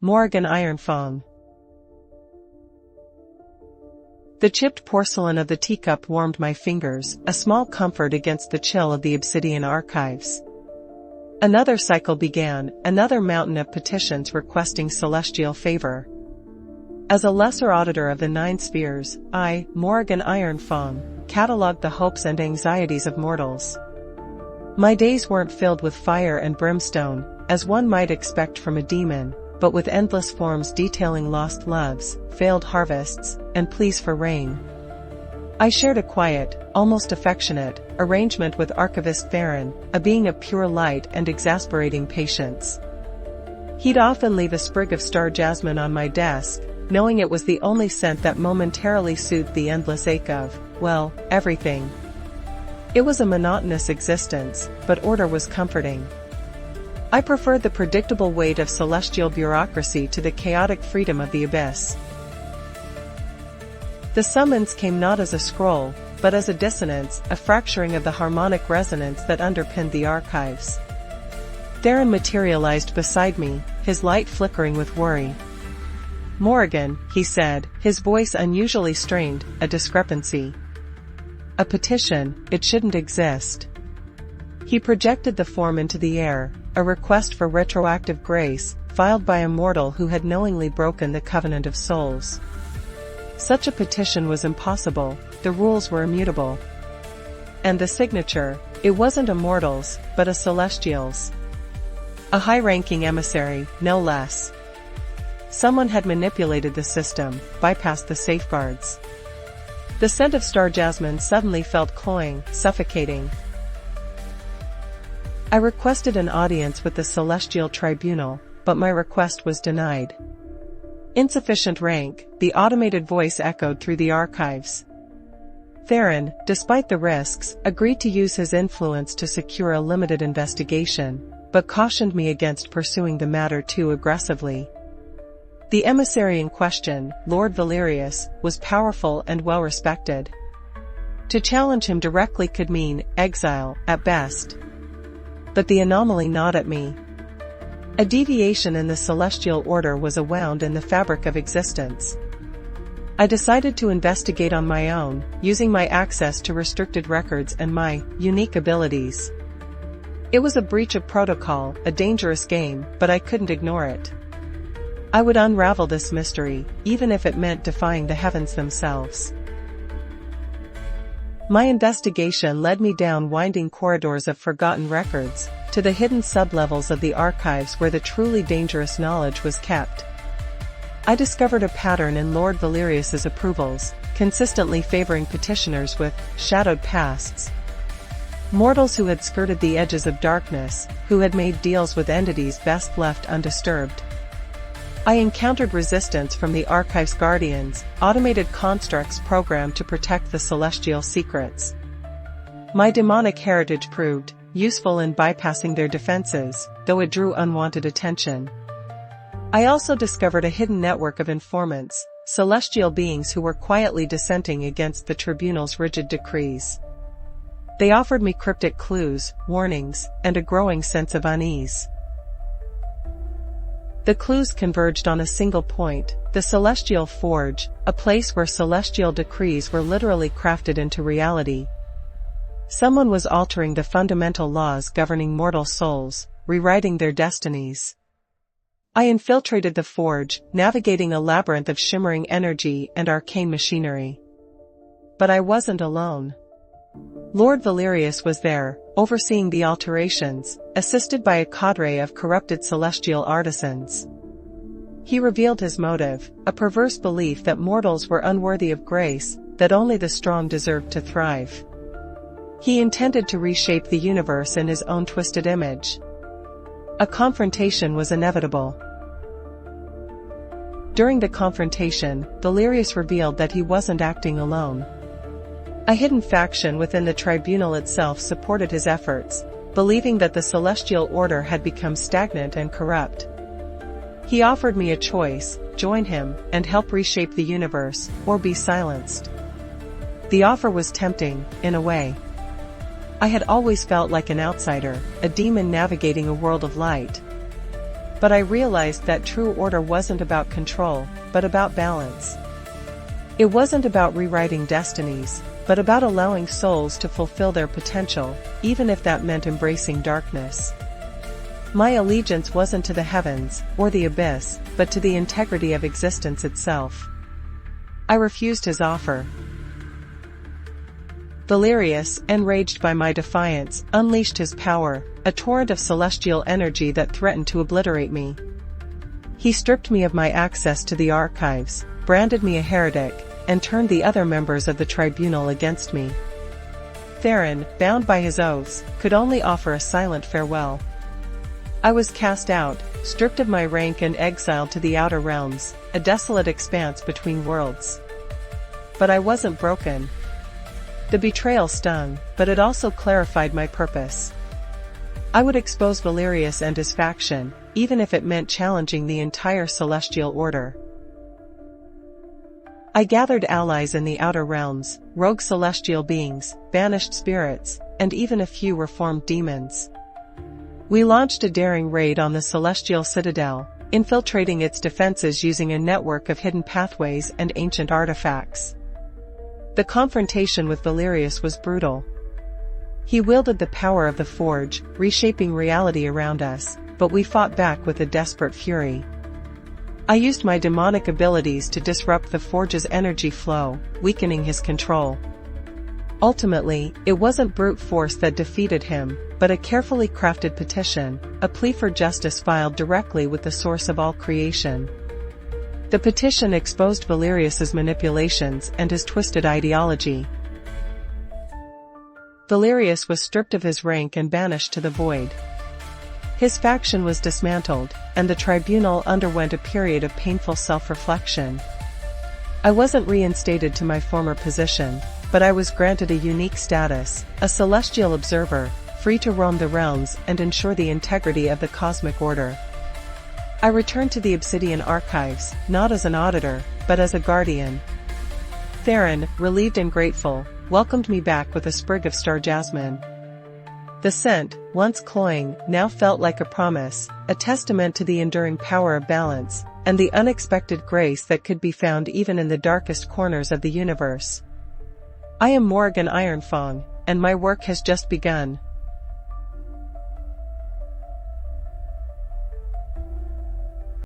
Morrigan Ironfang. The chipped porcelain of the teacup warmed my fingers, a small comfort against the chill of the obsidian archives. Another cycle began, another mountain of petitions requesting celestial favor. As a lesser auditor of the 9 spheres, I, Morrigan Ironfang, catalogued the hopes and anxieties of mortals. My days weren't filled with fire and brimstone, as one might expect from a demon, but with endless forms detailing lost loves, failed harvests, and pleas for rain. I shared a quiet, almost affectionate, arrangement with Archivist Theron, a being of pure light and exasperating patience. He'd often leave a sprig of star jasmine on my desk, knowing it was the only scent that momentarily soothed the endless ache of, well, everything. It was a monotonous existence, but order was comforting. I preferred the predictable weight of celestial bureaucracy to the chaotic freedom of the abyss. The summons came not as a scroll, but as a dissonance, a fracturing of the harmonic resonance that underpinned the archives. Theron materialized beside me, his light flickering with worry. "Morrigan," he said, his voice unusually strained, "a discrepancy. A petition, it shouldn't exist." He projected the form into the air, a request for retroactive grace, filed by a mortal who had knowingly broken the covenant of souls. Such a petition was impossible, the rules were immutable. And the signature, it wasn't a mortal's, but a celestial's. A high-ranking emissary, no less. Someone had manipulated the system, bypassed the safeguards. The scent of star jasmine suddenly felt cloying, suffocating. I requested an audience with the Celestial Tribunal, but my request was denied. "Insufficient rank," the automated voice echoed through the archives. Theron, despite the risks, agreed to use his influence to secure a limited investigation, but cautioned me against pursuing the matter too aggressively. The emissary in question, Lord Valerius, was powerful and well-respected. To challenge him directly could mean exile, at best. But the anomaly gnawed at me. A deviation in the celestial order was a wound in the fabric of existence. I decided to investigate on my own, using my access to restricted records and my unique abilities. It was a breach of protocol, a dangerous game, but I couldn't ignore it. I would unravel this mystery, even if it meant defying the heavens themselves. My investigation led me down winding corridors of forgotten records, to the hidden sublevels of the archives where the truly dangerous knowledge was kept. I discovered a pattern in Lord Valerius's approvals, consistently favoring petitioners with shadowed pasts. Mortals who had skirted the edges of darkness, who had made deals with entities best left undisturbed. I encountered resistance from the archive's guardians, automated constructs programmed to protect the celestial secrets. My demonic heritage proved useful in bypassing their defenses, though it drew unwanted attention. I also discovered a hidden network of informants, celestial beings who were quietly dissenting against the tribunal's rigid decrees. They offered me cryptic clues, warnings, and a growing sense of unease. The clues converged on a single point, the Celestial Forge, a place where celestial decrees were literally crafted into reality. Someone was altering the fundamental laws governing mortal souls, rewriting their destinies. I infiltrated the forge, navigating a labyrinth of shimmering energy and arcane machinery. But I wasn't alone. Lord Valerius was there, overseeing the alterations, assisted by a cadre of corrupted celestial artisans. He revealed his motive, a perverse belief that mortals were unworthy of grace, that only the strong deserved to thrive. He intended to reshape the universe in his own twisted image. A confrontation was inevitable. During the confrontation, Valerius revealed that he wasn't acting alone. A hidden faction within the tribunal itself supported his efforts, believing that the celestial order had become stagnant and corrupt. He offered me a choice: join him, and help reshape the universe, or be silenced. The offer was tempting, in a way. I had always felt like an outsider, a demon navigating a world of light. But I realized that true order wasn't about control, but about balance. It wasn't about rewriting destinies, but about allowing souls to fulfill their potential, even if that meant embracing darkness. My allegiance wasn't to the heavens, or the abyss, but to the integrity of existence itself. I refused his offer. Valerius, enraged by my defiance, unleashed his power, a torrent of celestial energy that threatened to obliterate me. He stripped me of my access to the archives, branded me a heretic, and turned the other members of the tribunal against me. Theron, bound by his oaths, could only offer a silent farewell. I was cast out, stripped of my rank and exiled to the outer realms, a desolate expanse between worlds. But I wasn't broken. The betrayal stung, but it also clarified my purpose. I would expose Valerius and his faction, even if it meant challenging the entire celestial order. I gathered allies in the outer realms, rogue celestial beings, banished spirits, and even a few reformed demons. We launched a daring raid on the celestial citadel, infiltrating its defenses using a network of hidden pathways and ancient artifacts. The confrontation with Valerius was brutal. He wielded the power of the Forge, reshaping reality around us, but we fought back with a desperate fury. I used my demonic abilities to disrupt the Forge's energy flow, weakening his control. Ultimately, it wasn't brute force that defeated him, but a carefully crafted petition, a plea for justice filed directly with the source of all creation. The petition exposed Valerius's manipulations and his twisted ideology. Valerius was stripped of his rank and banished to the void. His faction was dismantled, and the tribunal underwent a period of painful self-reflection. I wasn't reinstated to my former position, but I was granted a unique status, a celestial observer, free to roam the realms and ensure the integrity of the cosmic order. I returned to the Obsidian archives, not as an auditor, but as a guardian. Theron, relieved and grateful, welcomed me back with a sprig of star jasmine. The scent, once cloying, now felt like a promise, a testament to the enduring power of balance, and the unexpected grace that could be found even in the darkest corners of the universe. I am Morrigan Ironfang, and my work has just begun.